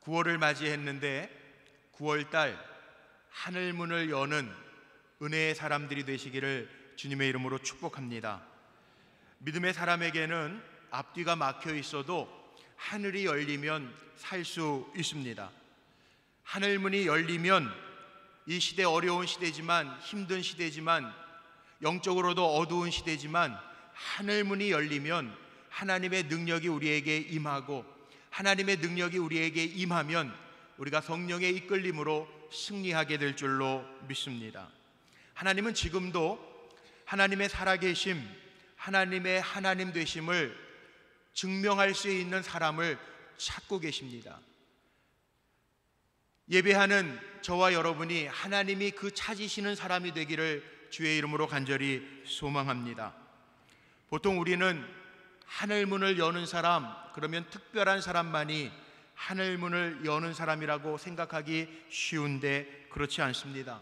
9월을 맞이했는데 9월달 하늘문을 여는 은혜의 사람들이 되시기를 주님의 이름으로 축복합니다. 믿음의 사람에게는 앞뒤가 막혀 있어도 하늘이 열리면 살 수 있습니다. 하늘문이 열리면 이 시대 어려운 시대지만, 힘든 시대지만, 영적으로도 어두운 시대지만 하늘문이 열리면 하나님의 능력이 우리에게 임하고, 하나님의 능력이 우리에게 임하면 우리가 성령의 이끌림으로 승리하게 될 줄로 믿습니다. 하나님은 지금도 하나님의 살아계심, 하나님의 하나님 되심을 증명할 수 있는 사람을 찾고 계십니다. 예배하는 저와 여러분이 하나님이 그 찾으시는 사람이 되기를 주의 이름으로 간절히 소망합니다. 보통 우리는 하늘문을 여는 사람, 그러면 특별한 사람만이 하늘문을 여는 사람이라고 생각하기 쉬운데 그렇지 않습니다.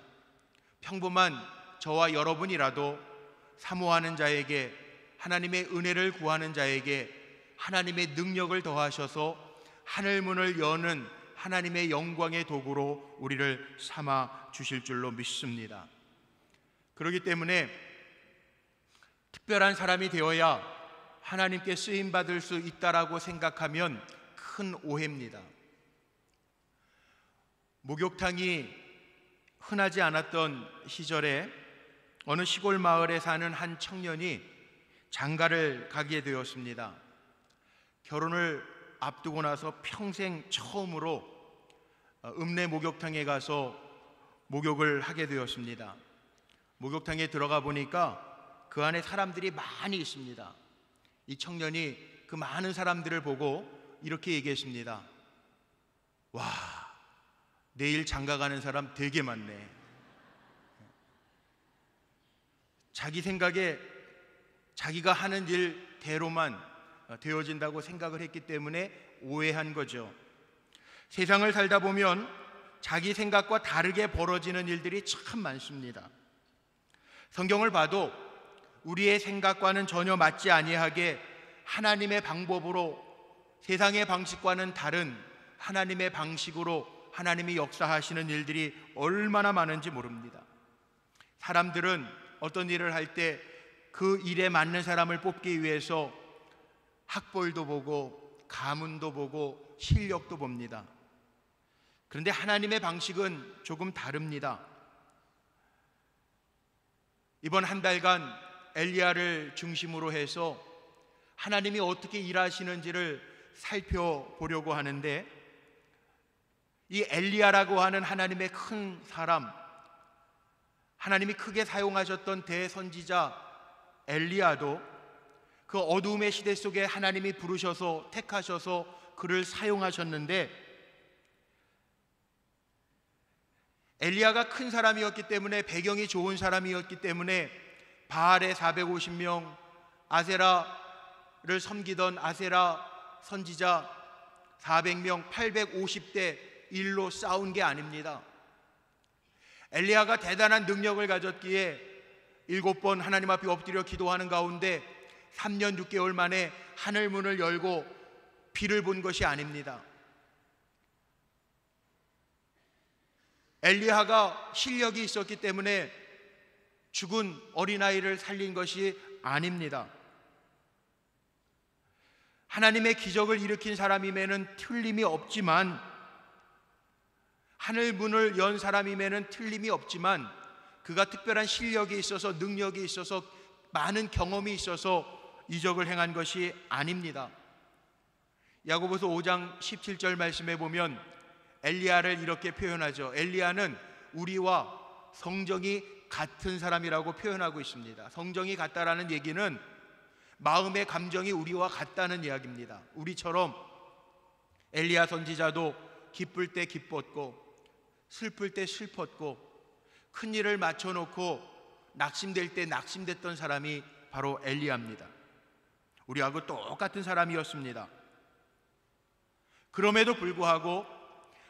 평범한 저와 여러분이라도 사모하는 자에게, 하나님의 은혜를 구하는 자에게 하나님의 능력을 더하셔서 하늘문을 여는 하나님의 영광의 도구로 우리를 삼아 주실 줄로 믿습니다. 그렇기 때문에 특별한 사람이 되어야 하나님께 쓰임받을 수 있다라고 생각하면 큰 오해입니다. 목욕탕이 흔하지 않았던 시절에 어느 시골 마을에 사는 한 청년이 장가를 가게 되었습니다. 결혼을 앞두고 나서 평생 처음으로 읍내 목욕탕에 가서 목욕을 하게 되었습니다. 목욕탕에 들어가 보니까 그 안에 사람들이 많이 있습니다. 이 청년이 그 많은 사람들을 보고 이렇게 얘기했습니다. 와, 내일 장가 가는 사람 되게 많네. 자기 생각에 자기가 하는 일대로만 되어진다고 생각을 했기 때문에 오해한 거죠. 세상을 살다 보면 자기 생각과 다르게 벌어지는 일들이 참 많습니다. 성경을 봐도 우리의 생각과는 전혀 맞지 아니하게 하나님의 방법으로, 세상의 방식과는 다른 하나님의 방식으로 하나님이 역사하시는 일들이 얼마나 많은지 모릅니다. 사람들은 어떤 일을 할 때 그 일에 맞는 사람을 뽑기 위해서 학벌도 보고 가문도 보고 실력도 봅니다. 그런데 하나님의 방식은 조금 다릅니다. 이번 한 달간 엘리야를 중심으로 해서 하나님이 어떻게 일하시는지를 살펴보려고 하는데, 이 엘리야라고 하는 하나님의 큰 사람, 하나님이 크게 사용하셨던 대선지자 엘리야도 그 어두움의 시대 속에 하나님이 부르셔서 택하셔서 그를 사용하셨는데, 엘리야가 큰 사람이었기 때문에, 배경이 좋은 사람이었기 때문에 바알의 450명, 아세라를 섬기던 아세라 선지자 400명, 850대 1로 싸운 게 아닙니다. 엘리야가 대단한 능력을 가졌기에 7번 하나님 앞에 엎드려 기도하는 가운데 3년 6개월 만에 하늘문을 열고 비를 본 것이 아닙니다. 엘리야가 실력이 있었기 때문에 죽은 어린아이를 살린 것이 아닙니다. 하나님의 기적을 일으킨 사람임에는 틀림이 없지만, 하늘문을 연 사람임에는 틀림이 없지만, 그가 특별한 실력이 있어서, 능력이 있어서, 많은 경험이 있어서 이적을 행한 것이 아닙니다. 야고보서 5장 17절 말씀에 보면 엘리야를 이렇게 표현하죠. 엘리야는 우리와 성정이 같은 사람이라고 표현하고 있습니다. 성정이 같다라는 얘기는 마음의 감정이 우리와 같다는 이야기입니다. 우리처럼 엘리야 선지자도 기쁠 때 기뻤고 슬플 때 슬펐고 큰 일을 맞춰놓고 낙심될 때 낙심됐던 사람이 바로 엘리야입니다. 우리하고 똑같은 사람이었습니다. 그럼에도 불구하고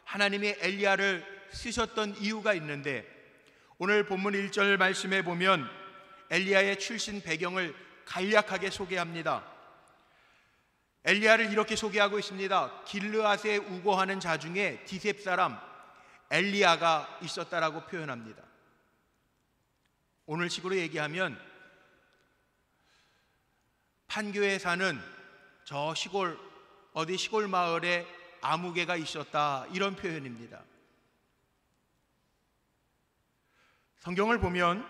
하나님이 엘리야를 쓰셨던 이유가 있는데, 오늘 본문 1절 말씀에 보면 엘리야의 출신 배경을 간략하게 소개합니다. 엘리야를 이렇게 소개하고 있습니다. 길르앗에 우거하는 자 중에 디셉 사람 엘리야가 있었다라고 표현합니다. 오늘 식으로 얘기하면 판교에 사는 저 시골 어디 시골 마을에 아무개가 있었다, 이런 표현입니다. 성경을 보면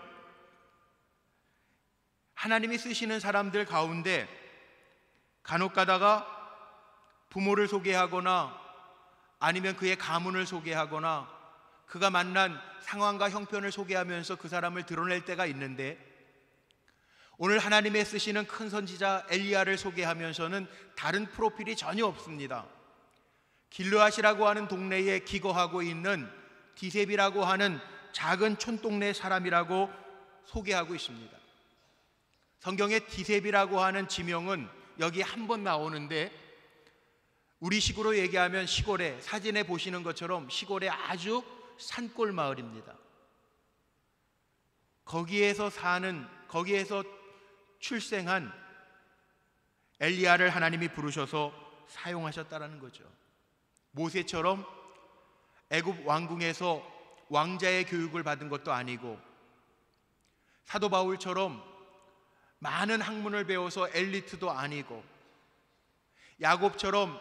하나님이 쓰시는 사람들 가운데 간혹 가다가 부모를 소개하거나 아니면 그의 가문을 소개하거나 그가 만난 상황과 형편을 소개하면서 그 사람을 드러낼 때가 있는데, 오늘 하나님의 쓰시는 큰 선지자 엘리야를 소개하면서는 다른 프로필이 전혀 없습니다. 길르앗이라고 하는 동네에 기거하고 있는 디셉이라고 하는 작은 촌동네 사람이라고 소개하고 있습니다. 성경에 디셉이라고 하는 지명은 여기 한 번 나오는데, 우리식으로 얘기하면 시골에, 사진에 보시는 것처럼 시골의 아주 산골 마을입니다. 거기에서 출생한 엘리야를 하나님이 부르셔서 사용하셨다라는 거죠. 모세처럼 애굽 왕궁에서 왕자의 교육을 받은 것도 아니고, 사도 바울처럼 많은 학문을 배워서 엘리트도 아니고, 야곱처럼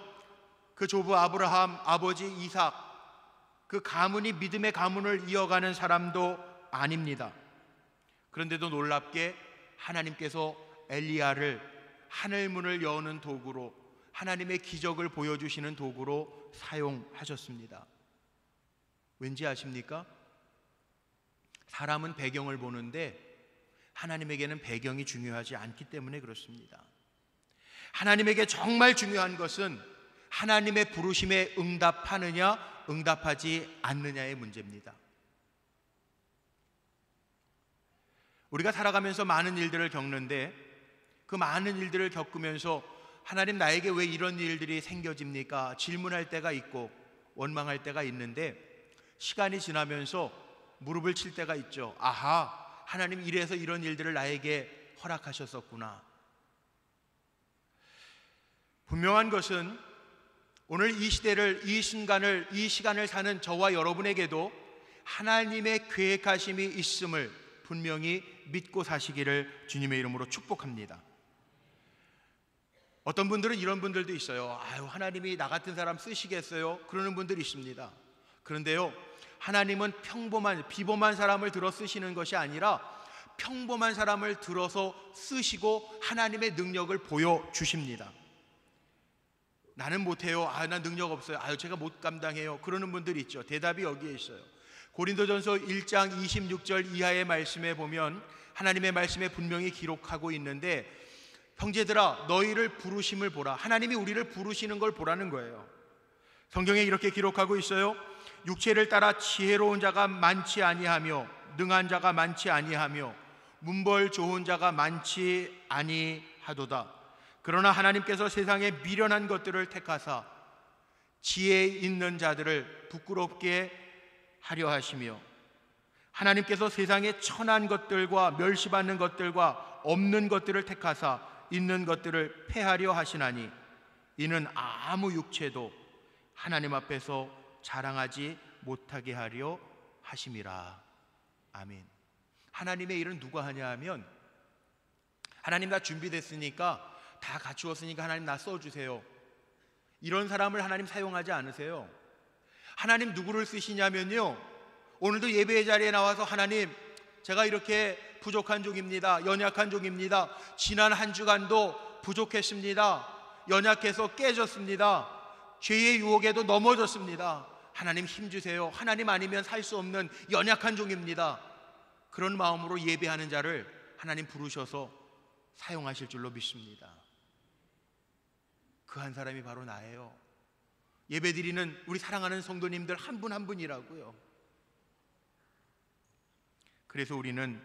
그 조부 아브라함 아버지 이삭, 그 가문이 믿음의 가문을 이어가는 사람도 아닙니다. 그런데도 놀랍게 하나님께서 엘리야를 하늘문을 여는 도구로, 하나님의 기적을 보여주시는 도구로 사용하셨습니다. 왠지 아십니까? 사람은 배경을 보는데 하나님에게는 배경이 중요하지 않기 때문에 그렇습니다. 하나님에게 정말 중요한 것은 하나님의 부르심에 응답하느냐 응답하지 않느냐의 문제입니다. 우리가 살아가면서 많은 일들을 겪는데, 그 많은 일들을 겪으면서 하나님, 나에게 왜 이런 일들이 생겨집니까? 질문할 때가 있고 원망할 때가 있는데, 시간이 지나면서 무릎을 칠 때가 있죠. 아하, 하나님 이래서 이런 일들을 나에게 허락하셨었구나. 분명한 것은 오늘 이 시대를, 이 순간을, 이 시간을 사는 저와 여러분에게도 하나님의 계획하심이 있음을 분명히 믿고 사시기를 주님의 이름으로 축복합니다. 어떤 분들은 이런 분들도 있어요. 아유, 하나님이 나 같은 사람 쓰시겠어요? 그러는 분들이 있습니다. 그런데요, 하나님은 비범한 사람을 들어 쓰시는 것이 아니라 평범한 사람을 들어서 쓰시고 하나님의 능력을 보여주십니다. 나는 못해요. 난 능력 없어요. 제가 못 감당해요. 그러는 분들이 있죠. 대답이 여기에 있어요. 고린도전서 1장 26절 이하의 말씀에 보면 하나님의 말씀에 분명히 기록하고 있는데, 형제들아 너희를 부르심을 보라. 하나님이 우리를 부르시는 걸 보라는 거예요. 성경에 이렇게 기록하고 있어요. 육체를 따라 지혜로운 자가 많지 아니하며 능한 자가 많지 아니하며 문벌 좋은 자가 많지 아니하도다. 그러나 하나님께서 세상에 미련한 것들을 택하사 지혜 있는 자들을 부끄럽게 하려 하시며, 하나님께서 세상에 천한 것들과 멸시받는 것들과 없는 것들을 택하사 있는 것들을 폐하려 하시나니, 이는 아무 육체도 하나님 앞에서 자랑하지 못하게 하려 하심이라. 아멘. 하나님의 일은 누가 하냐 하면, 하나님 다 준비됐으니까, 다 갖추었으니까 하나님 나 써주세요, 이런 사람을 하나님 사용하지 않으세요. 하나님 누구를 쓰시냐면요, 오늘도 예배의 자리에 나와서 하나님, 제가 이렇게 부족한 종입니다. 연약한 종입니다. 지난 한 주간도 부족했습니다. 연약해서 깨졌습니다. 죄의 유혹에도 넘어졌습니다. 하나님 힘주세요. 하나님 아니면 살 수 없는 연약한 종입니다. 그런 마음으로 예배하는 자를 하나님 부르셔서 사용하실 줄로 믿습니다. 그 한 사람이 바로 나예요. 예배드리는 우리 사랑하는 성도님들 한 분 한 분이라고요. 그래서 우리는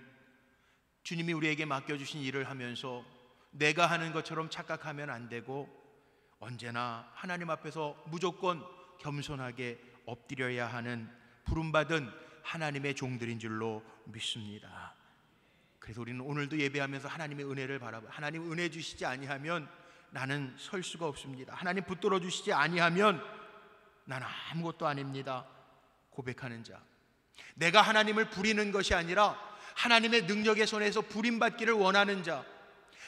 주님이 우리에게 맡겨주신 일을 하면서 내가 하는 것처럼 착각하면 안 되고, 언제나 하나님 앞에서 무조건 겸손하게 엎드려야 하는 부름받은 하나님의 종들인 줄로 믿습니다. 그래서 우리는 오늘도 예배하면서 하나님의 은혜를 바라보고, 하나님 은혜 주시지 아니하면 나는 설 수가 없습니다. 하나님 붙들어 주시지 아니하면 나는 아무것도 아닙니다. 고백하는 자. 내가 하나님을 부리는 것이 아니라 하나님의 능력의 손에서 부림받기를 원하는 자.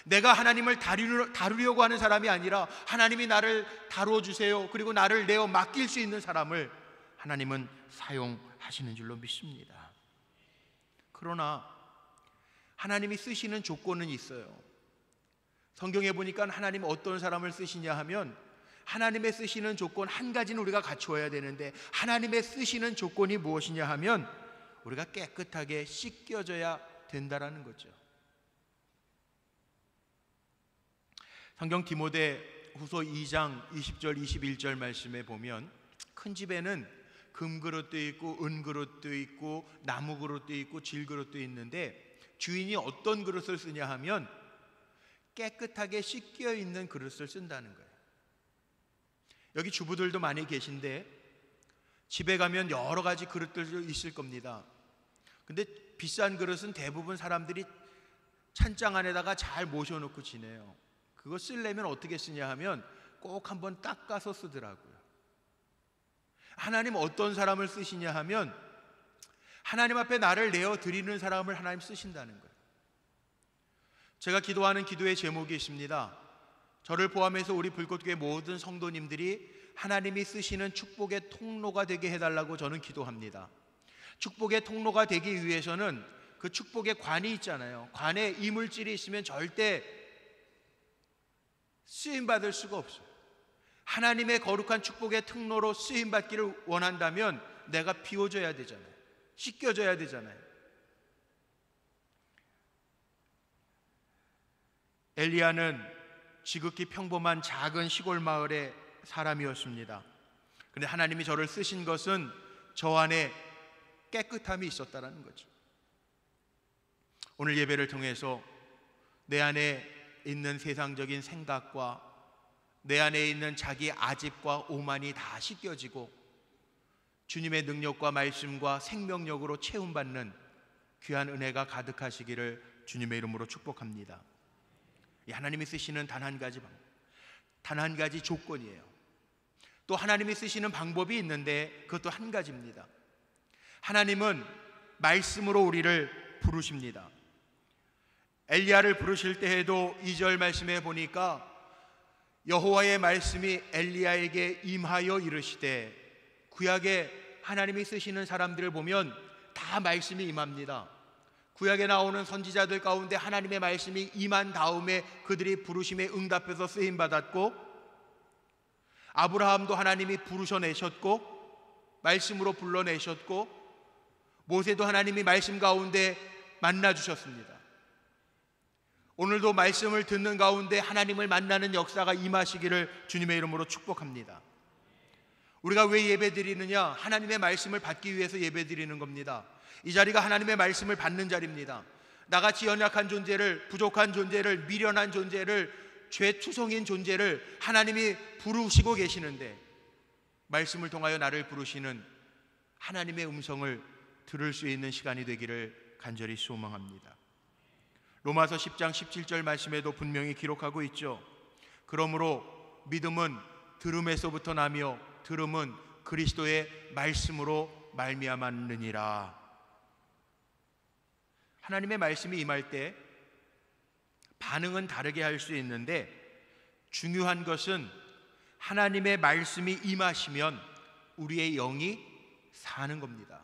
내가 하나님을 다루려고 하는 사람이 아니라 하나님이 나를 다루어 주세요, 그리고 나를 내어 맡길 수 있는 사람을 하나님은 사용하시는 줄로 믿습니다. 그러나 하나님이 쓰시는 조건은 있어요. 성경에 보니까 하나님 어떤 사람을 쓰시냐 하면 하나님의 쓰시는 조건 한 가지는 우리가 갖추어야 되는데, 하나님의 쓰시는 조건이 무엇이냐 하면 우리가 깨끗하게 씻겨져야 된다라는 거죠. 성경 디모데후서 2장 20절 21절 말씀에 보면 큰 집에는 금그릇도 있고 은그릇도 있고 나무그릇도 있고 질그릇도 있는데 주인이 어떤 그릇을 쓰냐 하면 깨끗하게 씻겨 있는 그릇을 쓴다는 거예요. 여기 주부들도 많이 계신데 집에 가면 여러 가지 그릇들이 있을 겁니다. 근데 비싼 그릇은 대부분 사람들이 찬장 안에다가 잘 모셔놓고 지내요. 그거 쓰려면 어떻게 쓰냐 하면 꼭 한번 닦아서 쓰더라고요. 하나님 어떤 사람을 쓰시냐 하면 하나님 앞에 나를 내어드리는 사람을 하나님 쓰신다는 거예요. 제가 기도하는 기도의 제목이 있습니다. 저를 포함해서 우리 불꽃교회 모든 성도님들이 하나님이 쓰시는 축복의 통로가 되게 해달라고 저는 기도합니다. 축복의 통로가 되기 위해서는 그 축복의 관이 있잖아요. 관에 이물질이 있으면 절대 쓰임받을 수가 없어요. 하나님의 거룩한 축복의 통로로 쓰임받기를 원한다면 내가 비워져야 되잖아요. 씻겨져야 되잖아요. 엘리야는 지극히 평범한 작은 시골 마을의 사람이었습니다. 그런데 하나님이 저를 쓰신 것은 저 안에 깨끗함이 있었다는 거죠. 오늘 예배를 통해서 내 안에 있는 세상적인 생각과 내 안에 있는 자기 아집과 오만이 다 씻겨지고 주님의 능력과 말씀과 생명력으로 채움받는 귀한 은혜가 가득하시기를 주님의 이름으로 축복합니다. 하나님이 쓰시는 단 한 가지 방법, 단 한 가지 조건이에요. 또 하나님이 쓰시는 방법이 있는데 그것도 한 가지입니다. 하나님은 말씀으로 우리를 부르십니다. 엘리야를 부르실 때에도 2절 말씀에 보니까 여호와의 말씀이 엘리야에게 임하여 이르시되, 구약에 하나님이 쓰시는 사람들을 보면 다 말씀이 임합니다. 구약에 나오는 선지자들 가운데 하나님의 말씀이 임한 다음에 그들이 부르심에 응답해서 쓰임받았고, 아브라함도 하나님이 부르셔내셨고 말씀으로 불러내셨고, 모세도 하나님이 말씀 가운데 만나주셨습니다. 오늘도 말씀을 듣는 가운데 하나님을 만나는 역사가 임하시기를 주님의 이름으로 축복합니다. 우리가 왜 예배드리느냐? 하나님의 말씀을 받기 위해서 예배드리는 겁니다. 이 자리가 하나님의 말씀을 받는 자리입니다. 나같이 연약한 존재를, 부족한 존재를, 미련한 존재를, 죄투성인 존재를 하나님이 부르시고 계시는데 말씀을 통하여 나를 부르시는 하나님의 음성을 들을 수 있는 시간이 되기를 간절히 소망합니다. 로마서 10장 17절 말씀에도 분명히 기록하고 있죠. 그러므로 믿음은 들음에서부터 나며 들음은 그리스도의 말씀으로 말미암았느니라. 하나님의 말씀이 임할 때 반응은 다르게 할 수 있는데 중요한 것은 하나님의 말씀이 임하시면 우리의 영이 사는 겁니다.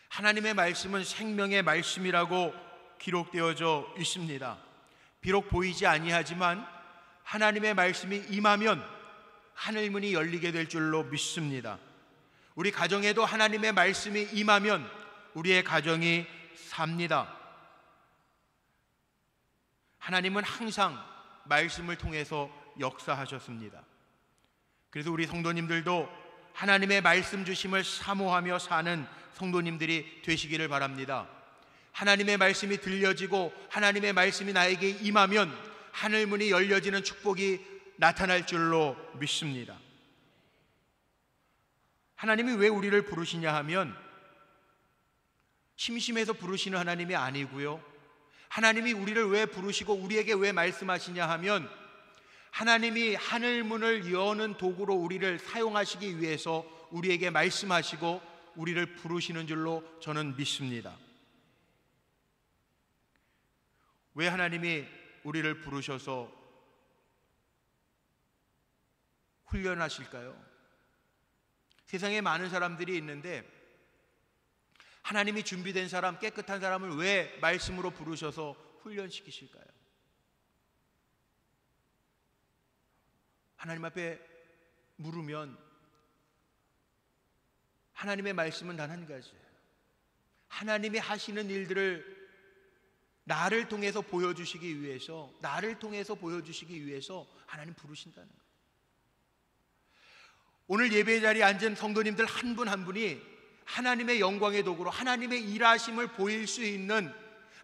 하나님의 말씀은 생명의 말씀이라고 기록되어져 있습니다. 비록 보이지 아니하지만 하나님의 말씀이 임하면 하늘문이 열리게 될 줄로 믿습니다. 우리 가정에도 하나님의 말씀이 임하면 우리의 가정이 삽니다. 하나님은 항상 말씀을 통해서 역사하셨습니다. 그래서 우리 성도님들도 하나님의 말씀 주심을 사모하며 사는 성도님들이 되시기를 바랍니다. 하나님의 말씀이 들려지고 하나님의 말씀이 나에게 임하면 하늘문이 열려지는 축복이 나타날 줄로 믿습니다. 하나님이 왜 우리를 부르시냐 하면 심심해서 부르시는 하나님이 아니고요, 하나님이 우리를 왜 부르시고 우리에게 왜 말씀하시냐 하면 하나님이 하늘 문을 여는 도구로 우리를 사용하시기 위해서 우리에게 말씀하시고 우리를 부르시는 줄로 저는 믿습니다. 왜 하나님이 우리를 부르셔서 훈련하실까요? 세상에 많은 사람들이 있는데 하나님이 준비된 사람, 깨끗한 사람을 왜 말씀으로 부르셔서 훈련시키실까요? 하나님 앞에 물으면 하나님의 말씀은 단 한 가지예요. 하나님이 하시는 일들을 나를 통해서 보여주시기 위해서, 하나님 부르신다는 거예요. 오늘 예배 자리에 앉은 성도님들 한 분 한 분이 하나님의 영광의 도구로 하나님의 일하심을 보일 수 있는,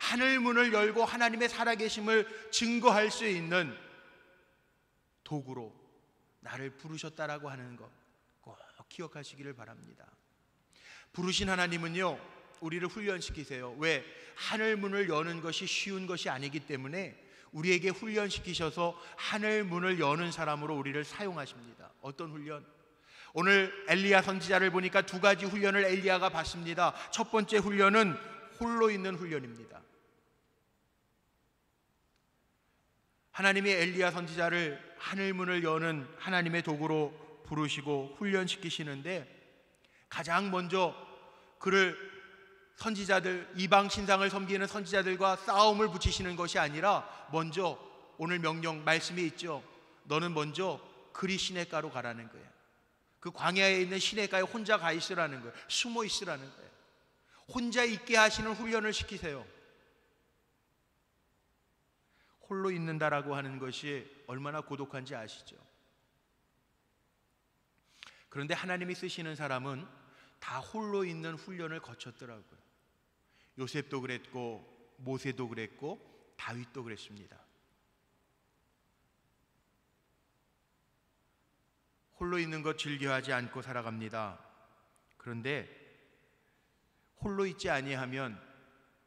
하늘 문을 열고 하나님의 살아계심을 증거할 수 있는 도구로 나를 부르셨다라고 하는 것 꼭 기억하시기를 바랍니다. 부르신 하나님은요, 우리를 훈련시키세요. 왜? 하늘 문을 여는 것이 쉬운 것이 아니기 때문에 우리에게 훈련시키셔서 하늘 문을 여는 사람으로 우리를 사용하십니다. 어떤 훈련? 오늘 엘리야 선지자를 보니까 두 가지 훈련을 엘리야가 받습니다. 첫 번째 훈련은 홀로 있는 훈련입니다. 하나님이 엘리야 선지자를 하늘 문을 여는 하나님의 도구로 부르시고 훈련시키시는데 가장 먼저 그를 선지자들, 이방 신상을 섬기는 선지자들과 싸움을 붙이시는 것이 아니라 먼저 오늘 명령 말씀이 있죠. 너는 먼저 그리 시냇가로 가라는 거예요. 그 광야에 있는 시냇가에 혼자 가 있으라는 거예요. 숨어 있으라는 거예요. 혼자 있게 하시는 훈련을 시키세요. 홀로 있는다라고 하는 것이 얼마나 고독한지 아시죠? 그런데 하나님이 쓰시는 사람은 다 홀로 있는 훈련을 거쳤더라고요. 요셉도 그랬고 모세도 그랬고 다윗도 그랬습니다. 홀로 있는 것 즐겨하지 않고 살아갑니다. 그런데 홀로 있지 아니하면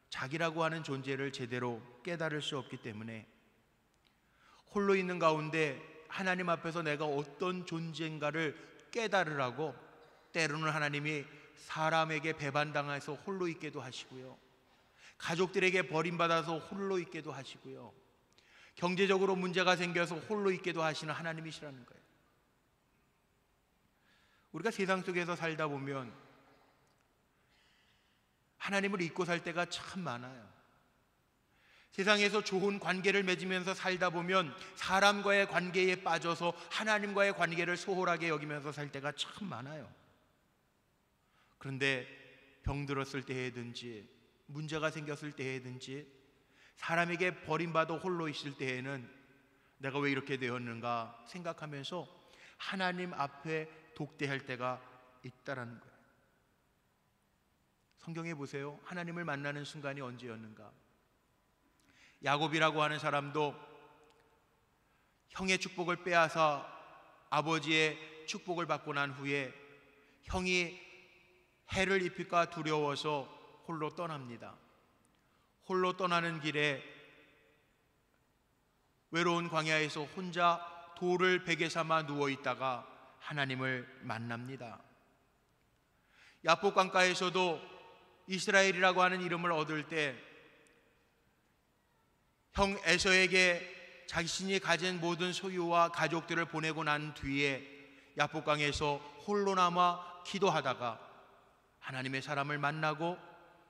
자기라고 하는 존재를 제대로 깨달을 수 없기 때문에 홀로 있는 가운데 하나님 앞에서 내가 어떤 존재인가를 깨달으라고 때로는 하나님이 사람에게 배반당해서 홀로 있게도 하시고요, 가족들에게 버림받아서 홀로 있게도 하시고요, 경제적으로 문제가 생겨서 홀로 있게도 하시는 하나님이시라는 거예요. 우리가 세상 속에서 살다 보면 하나님을 잊고 살 때가 참 많아요. 세상에서 좋은 관계를 맺으면서 살다 보면 사람과의 관계에 빠져서 하나님과의 관계를 소홀하게 여기면서 살 때가 참 많아요. 그런데 병들었을 때에든지 문제가 생겼을 때에든지 사람에게 버림받아 홀로 있을 때에는 내가 왜 이렇게 되었는가 생각하면서 하나님 앞에 독대할 때가 있다라는 거예요. 성경에 보세요. 하나님을 만나는 순간이 언제였는가? 야곱이라고 하는 사람도 형의 축복을 빼앗아 아버지의 축복을 받고 난 후에 형이 해를 입힐까 두려워서 홀로 떠납니다. 홀로 떠나는 길에 외로운 광야에서 혼자 돌을 베개 삼아 누워 있다가 하나님을 만납니다. 야복 강가에서도 이스라엘이라고 하는 이름을 얻을 때 형 에서에게 자신이 가진 모든 소유와 가족들을 보내고 난 뒤에 야복강에서 홀로 남아 기도하다가 하나님의 사람을 만나고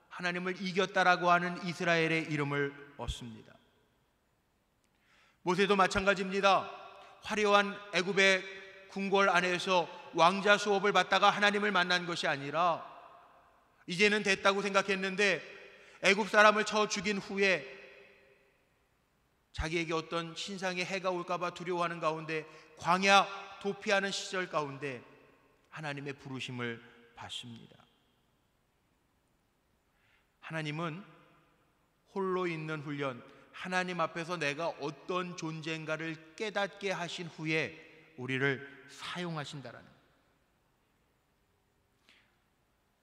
하나님을 이겼다라고 하는 이스라엘의 이름을 얻습니다. 모세도 마찬가지입니다. 화려한 애굽의 궁궐 안에서 왕자 수업을 받다가 하나님을 만난 것이 아니라 이제는 됐다고 생각했는데 애굽 사람을 쳐 죽인 후에 자기에게 어떤 신상의 해가 올까봐 두려워하는 가운데 광야 도피하는 시절 가운데 하나님의 부르심을 받습니다. 하나님은 홀로 있는 훈련, 하나님 앞에서 내가 어떤 존재인가를 깨닫게 하신 후에 우리를 사용하신다라는 거예요.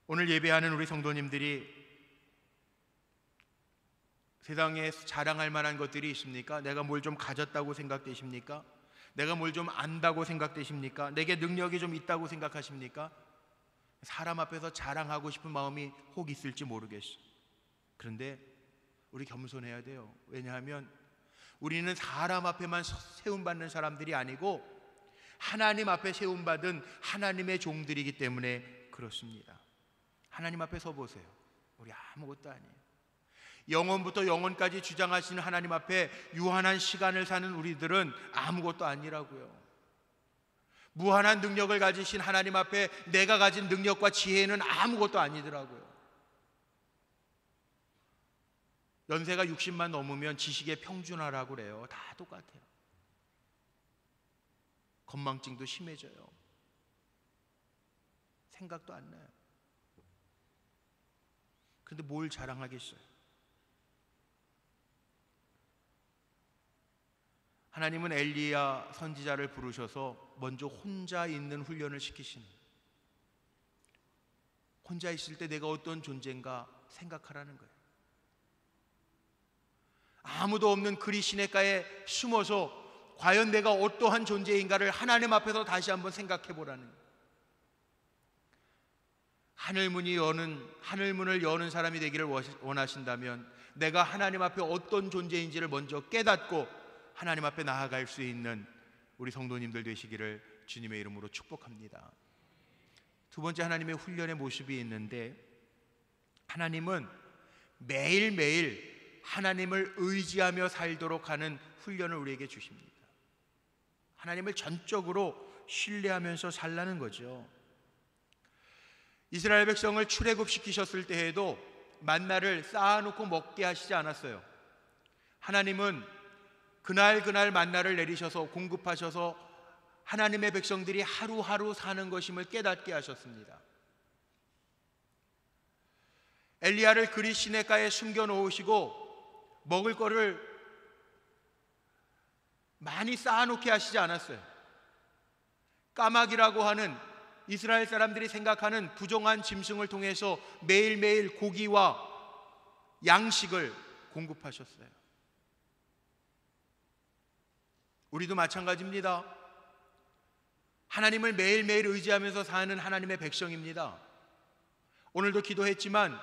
오늘 예배하는 우리 성도님들이 세상에 자랑할 만한 것들이 있습니까? 내가 뭘 좀 가졌다고 생각되십니까? 내가 뭘 좀 안다고 생각되십니까? 내게 능력이 좀 있다고 생각하십니까? 사람 앞에서 자랑하고 싶은 마음이 혹 있을지 모르겠어. 그런데 우리 겸손해야 돼요. 왜냐하면 우리는 사람 앞에만 세움받는 사람들이 아니고 하나님 앞에 세움받은 하나님의 종들이기 때문에 그렇습니다. 하나님 앞에 서보세요. 우리 아무것도 아니에요. 영원부터 영원까지 주장하시는 하나님 앞에 유한한 시간을 사는 우리들은 아무것도 아니라고요. 무한한 능력을 가지신 하나님 앞에 내가 가진 능력과 지혜는 아무것도 아니더라고요. 연세가 60만 넘으면 지식의 평준화라고 그래요. 다 똑같아요. 건망증도 심해져요. 생각도 안 나요. 그런데 뭘 자랑하겠어요? 하나님은 엘리야 선지자를 부르셔서 먼저 혼자 있는 훈련을 시키시는, 혼자 있을 때 내가 어떤 존재인가 생각하라는 거예요. 아무도 없는 그리 시냇가에 숨어서 과연 내가 어떠한 존재인가를 하나님 앞에서 다시 한번 생각해 보라는 거예요. 하늘문을 여는 사람이 되기를 원하신다면 내가 하나님 앞에 어떤 존재인지를 먼저 깨닫고 하나님 앞에 나아갈 수 있는 우리 성도님들 되시기를 주님의 이름으로 축복합니다. 두 번째, 하나님의 훈련의 모습이 있는데, 하나님은 매일매일 하나님을 의지하며 살도록 하는 훈련을 우리에게 주십니다. 하나님을 전적으로 신뢰하면서 살라는 거죠. 이스라엘 백성을 출애굽시키셨을 때에도 만나를 쌓아놓고 먹게 하시지 않았어요. 하나님은 그날 만나를 내리셔서 공급하셔서 하나님의 백성들이 하루하루 사는 것임을 깨닫게 하셨습니다. 엘리야를 그리 시냇가에 숨겨놓으시고 먹을 거를 많이 쌓아놓게 하시지 않았어요. 까마귀라고 하는 이스라엘 사람들이 생각하는 부정한 짐승을 통해서 매일매일 고기와 양식을 공급하셨어요. 우리도 마찬가지입니다. 하나님을 매일매일 의지하면서 사는 하나님의 백성입니다. 오늘도 기도했지만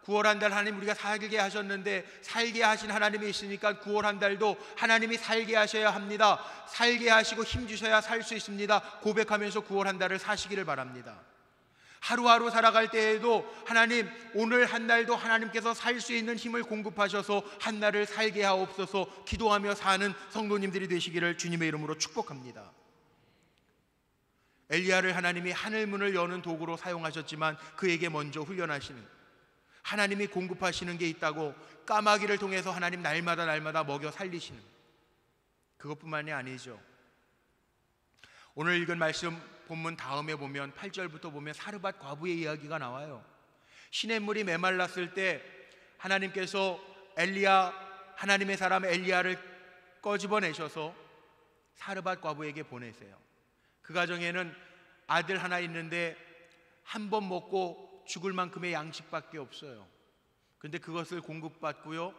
9월 한 달 하나님 우리가 살게 하셨는데, 살게 하신 하나님이 있으니까 9월 한 달도 하나님이 살게 하셔야 합니다. 살게 하시고 힘주셔야 살 수 있습니다. 고백하면서 9월 한 달을 사시기를 바랍니다. 하루하루 살아갈 때에도 하나님, 오늘 한 날도 하나님께서 살 수 있는 힘을 공급하셔서 한 날을 살게 하옵소서 기도하며 사는 성도님들이 되시기를 주님의 이름으로 축복합니다. 엘리야를 하나님이 하늘문을 여는 도구로 사용하셨지만 그에게 먼저 훈련하시는, 하나님이 공급하시는 게 있다고 까마귀를 통해서 하나님 날마다 먹여 살리시는, 그것뿐만이 아니죠. 오늘 읽은 말씀 본문 다음에 보면 8절부터 보면 사르밧 과부의 이야기가 나와요. 시냇물이 메말랐을 때 하나님께서 하나님의 사람 엘리야를 꺼집어내셔서 사르밧 과부에게 보내세요. 그 가정에는 아들 하나 있는데 한 번 먹고 죽을 만큼의 양식밖에 없어요. 그런데 그것을 공급받고요,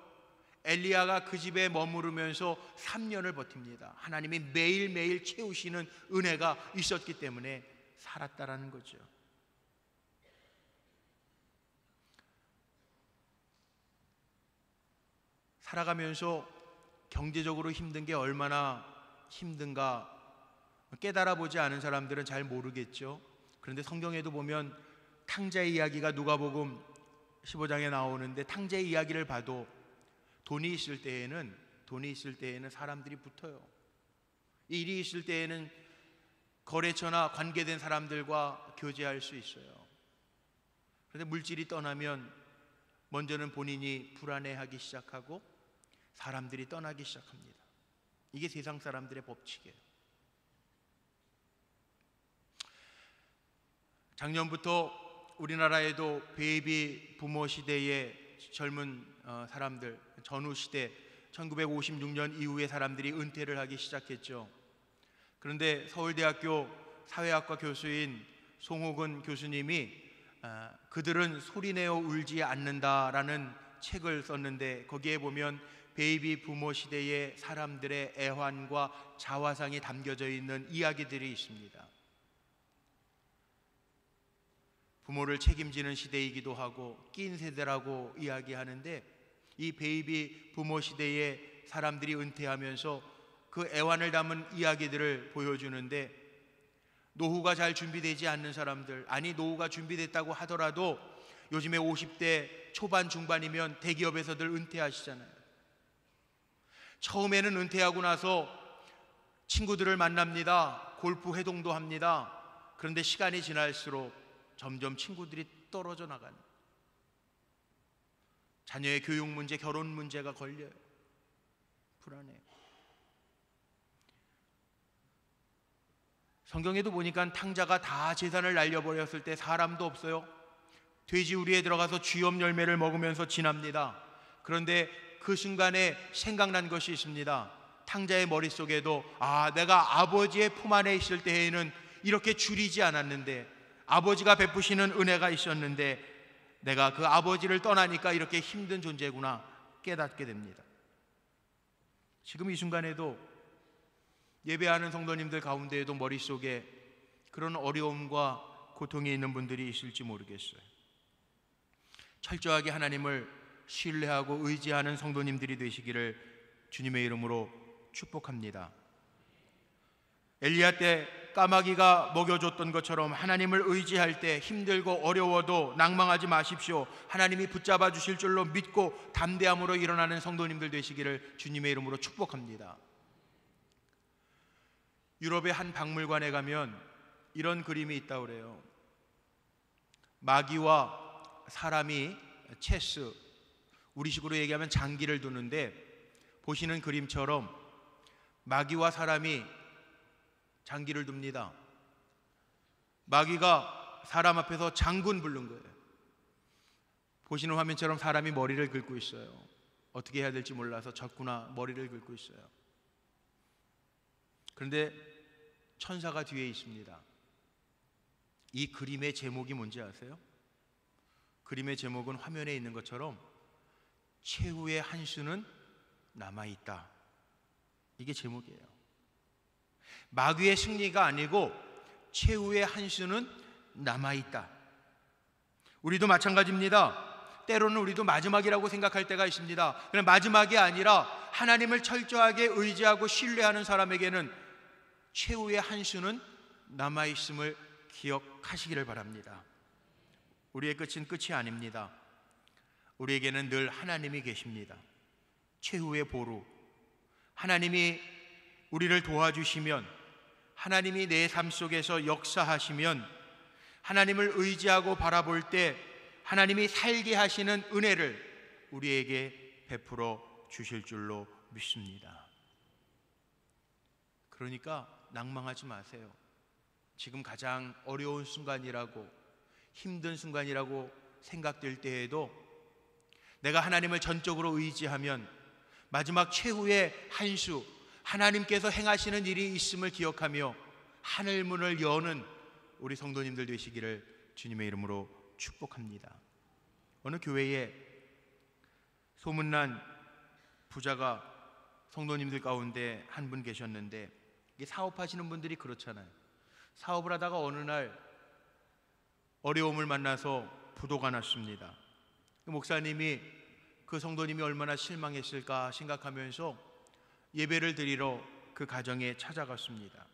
엘리야가 그 집에 머무르면서 3년을 버팁니다. 하나님이 매일매일 채우시는 은혜가 있었기 때문에 살았다라는 거죠. 살아가면서 경제적으로 힘든 게 얼마나 힘든가 깨달아 보지 않은 사람들은 잘 모르겠죠. 그런데 성경에도 보면 탕자의 이야기가 누가복음 15장에 나오는데, 탕자의 이야기를 봐도 돈이 있을 때에는 사람들이 붙어요. 일이 있을 때에는 거래처나 관계된 사람들과 교제할 수 있어요. 그런데 물질이 떠나면 먼저는 본인이 불안해하기 시작하고 사람들이 떠나기 시작합니다. 이게 세상 사람들의 법칙이에요. 작년부터 우리나라에도 베이비 부모 시대의 젊은 사람들, 전후 시대 1956년 이후의 사람들이 은퇴를 하기 시작했죠. 그런데 서울대학교 사회학과 교수인 송호근 교수님이 그들은 소리내어 울지 않는다라는 책을 썼는데 거기에 보면 베이비 부모 시대의 사람들의 애환과 자화상이 담겨져 있는 이야기들이 있습니다. 부모를 책임지는 시대이기도 하고 낀 세대라고 이야기하는데, 이 베이비 부모 시대의 사람들이 은퇴하면서 그 애환을 담은 이야기들을 보여주는데, 노후가 잘 준비되지 않는 사람들, 아니 노후가 준비됐다고 하더라도 요즘에 50대 초반 중반이면 대기업에서들 은퇴하시잖아요. 처음에는 은퇴하고 나서 친구들을 만납니다. 골프 회동도 합니다. 그런데 시간이 지날수록 점점 친구들이 떨어져 나가는, 자녀의 교육 문제, 결혼 문제가 걸려요. 불안해요. 성경에도 보니까 탕자가 다 재산을 날려버렸을 때 사람도 없어요. 돼지우리에 들어가서 쥐염 열매를 먹으면서 지납니다. 그런데 그 순간에 생각난 것이 있습니다. 탕자의 머릿속에도 내가 아버지의 품 안에 있을 때에는 이렇게 줄이지 않았는데, 아버지가 베푸시는 은혜가 있었는데 내가 그 아버지를 떠나니까 이렇게 힘든 존재구나 깨닫게 됩니다. 지금 이 순간에도 예배하는 성도님들 가운데에도 머릿속에 그런 어려움과 고통이 있는 분들이 있을지 모르겠어요. 철저하게 하나님을 신뢰하고 의지하는 성도님들이 되시기를 주님의 이름으로 축복합니다. 엘리야 때 까마귀가 먹여줬던 것처럼 하나님을 의지할 때 힘들고 어려워도 낭망하지 마십시오. 하나님이 붙잡아 주실 줄로 믿고 담대함으로 일어나는 성도님들 되시기를 주님의 이름으로 축복합니다. 유럽의 한 박물관에 가면 이런 그림이 있다고 그래요. 마귀와 사람이 체스, 우리식으로 얘기하면 장기를 두는데, 보시는 그림처럼 마귀와 사람이 장기를 둡니다. 마귀가 사람 앞에서 장군 부른 거예요. 보시는 화면처럼 사람이 머리를 긁고 있어요. 어떻게 해야 될지 몰라서 졌구나, 머리를 긁고 있어요. 그런데 천사가 뒤에 있습니다. 이 그림의 제목이 뭔지 아세요? 그림의 제목은 화면에 있는 것처럼 최후의 한 수는 남아있다. 이게 제목이에요. 마귀의 승리가 아니고 최후의 한 수는 남아있다. 우리도 마찬가지입니다. 때로는 우리도 마지막이라고 생각할 때가 있습니다. 그냥 마지막이 아니라 하나님을 철저하게 의지하고 신뢰하는 사람에게는 최후의 한 수는 남아있음을 기억하시기를 바랍니다. 우리의 끝은 끝이 아닙니다. 우리에게는 늘 하나님이 계십니다. 최후의 보루, 하나님이 우리를 도와주시면, 하나님이 내 삶 속에서 역사하시면, 하나님을 의지하고 바라볼 때 하나님이 살게 하시는 은혜를 우리에게 베풀어 주실 줄로 믿습니다. 그러니까 낭망하지 마세요. 지금 가장 어려운 순간이라고, 힘든 순간이라고 생각될 때에도 내가 하나님을 전적으로 의지하면 마지막 최후의 한 수, 하나님께서 행하시는 일이 있음을 기억하며 하늘문을 여는 우리 성도님들 되시기를 주님의 이름으로 축복합니다. 어느 교회에 소문난 부자가 성도님들 가운데 한 분 계셨는데, 사업하시는 분들이 그렇잖아요. 사업을 하다가 어느 날 어려움을 만나서 부도가 났습니다. 목사님이 그 성도님이 얼마나 실망했을까 생각하면서 예배를 드리러 그 가정에 찾아갔습니다.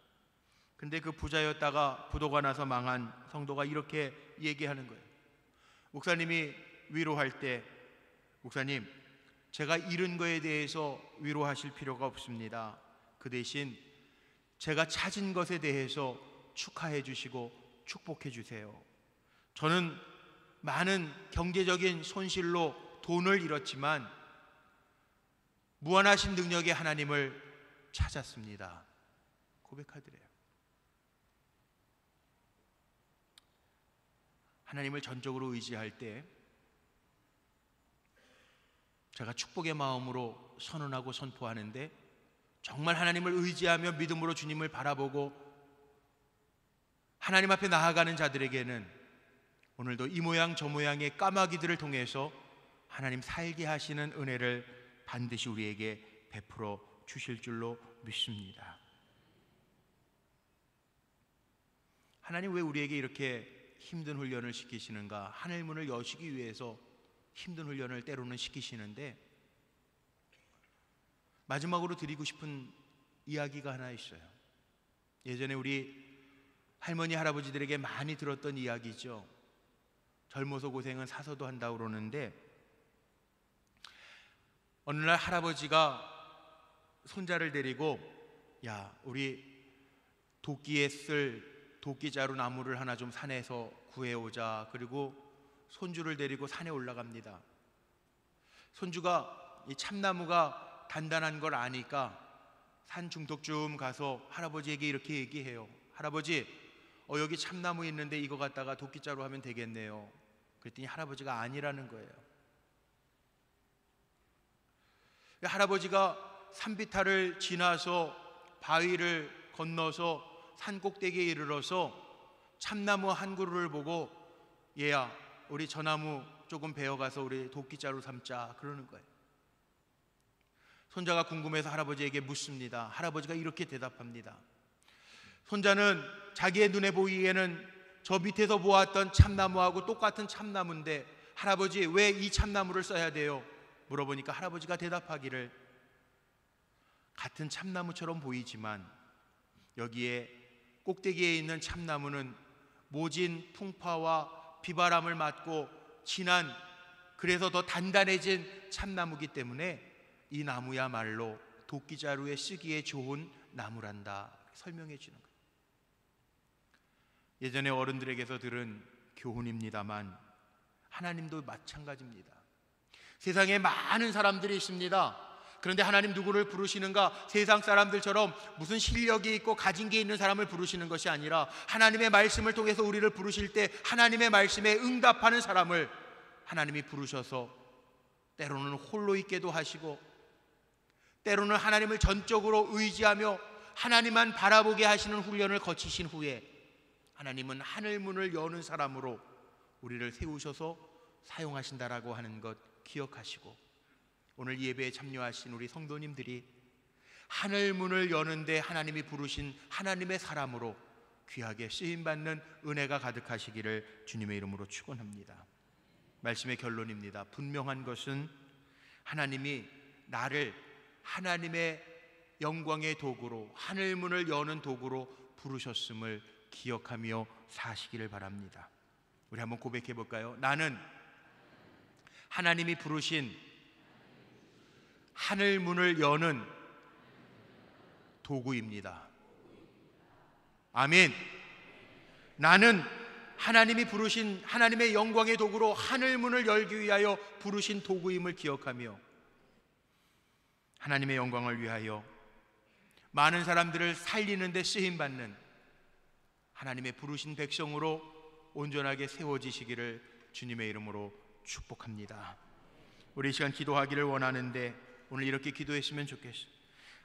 근데 그 부자였다가 부도가 나서 망한 성도가 이렇게 얘기하는 거예요. 목사님이 위로할 때, 목사님, 제가 잃은 거에 대해서 위로하실 필요가 없습니다. 그 대신 제가 찾은 것에 대해서 축하해 주시고 축복해 주세요. 저는 많은 경제적인 손실로 돈을 잃었지만 무한하신 능력의 하나님을 찾았습니다. 고백하더래요. 하나님을 전적으로 의지할 때 제가 축복의 마음으로 선언하고 선포하는데, 정말 하나님을 의지하며 믿음으로 주님을 바라보고 하나님 앞에 나아가는 자들에게는 오늘도 이 모양 저 모양의 까마귀들을 통해서 하나님 살게 하시는 은혜를 반드시 우리에게 베풀어 주실 줄로 믿습니다. 하나님 왜 우리에게 이렇게 힘든 훈련을 시키시는가? 하늘 문을 여시기 위해서 힘든 훈련을 때로는 시키시는데, 마지막으로 드리고 싶은 이야기가 하나 있어요. 예전에 우리 할머니 할아버지들에게 많이 들었던 이야기죠. 젊어서 고생은 사서도 한다고 그러는데, 어느 날 할아버지가 손자를 데리고 야, 우리 도끼에 쓸 도끼자루 나무를 하나 좀 산에서 구해오자. 그리고 손주를 데리고 산에 올라갑니다. 손주가 이 참나무가 단단한 걸 아니까 산 중턱쯤 가서 할아버지에게 이렇게 얘기해요. 할아버지, 여기 참나무 있는데 이거 갖다가 도끼자루 하면 되겠네요. 그랬더니 할아버지가 아니라는 거예요. 할아버지가 산비탈을 지나서 바위를 건너서 산 꼭대기에 이르러서 참나무 한 그루를 보고 얘야, 우리 저 나무 조금 베어가서 우리 도끼자루 삼자 그러는 거예요. 손자가 궁금해서 할아버지에게 묻습니다. 할아버지가 이렇게 대답합니다. 손자는 자기의 눈에 보이기에는 저 밑에서 보았던 참나무하고 똑같은 참나무인데 할아버지 왜 이 참나무를 써야 돼요? 물어보니까 할아버지가 대답하기를, 같은 참나무처럼 보이지만 여기에 꼭대기에 있는 참나무는 모진 풍파와 비바람을 맞고 진한, 그래서 더 단단해진 참나무기 때문에 이 나무야말로 도끼자루에 쓰기에 좋은 나무란다 설명해 주는 거예요. 예전에 어른들에게서 들은 교훈입니다만 하나님도 마찬가지입니다. 세상에 많은 사람들이 있습니다. 그런데 하나님 누구를 부르시는가? 세상 사람들처럼 무슨 실력이 있고 가진 게 있는 사람을 부르시는 것이 아니라 하나님의 말씀을 통해서 우리를 부르실 때 하나님의 말씀에 응답하는 사람을 하나님이 부르셔서 때로는 홀로 있게도 하시고, 때로는 하나님을 전적으로 의지하며 하나님만 바라보게 하시는 훈련을 거치신 후에 하나님은 하늘 문을 여는 사람으로 우리를 세우셔서 사용하신다라고 하는 것 기억하시고, 오늘 예배에 참여하신 우리 성도님들이 하늘 문을 여는데 하나님이 부르신 하나님의 사람으로 귀하게 쓰임받는 은혜가 가득하시기를 주님의 이름으로 축원합니다. 말씀의 결론입니다. 분명한 것은 하나님이 나를 하나님의 영광의 도구로, 하늘 문을 여는 도구로 부르셨음을 기억하며 사시기를 바랍니다. 우리 한번 고백해 볼까요? 나는 하나님이 부르신 하늘 문을 여는 도구입니다. 아멘. 나는 하나님이 부르신 하나님의 영광의 도구로 하늘 문을 열기 위하여 부르신 도구임을 기억하며 하나님의 영광을 위하여 많은 사람들을 살리는 데 쓰임받는 하나님의 부르신 백성으로 온전하게 세워지시기를 주님의 이름으로 축복합니다. 우리 이 시간 기도하기를 원하는데 오늘 이렇게 기도했으면 좋겠어요.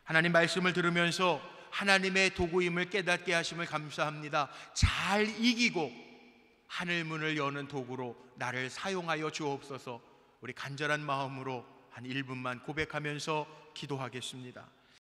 하나님 말씀을 들으면서 하나님의 도구임을 깨닫게 하심을 감사합니다. 잘 이기고 하늘 문을 여는 도구로 나를 사용하여 주옵소서. 우리 간절한 마음으로 한 1분만 고백하면서 기도하겠습니다.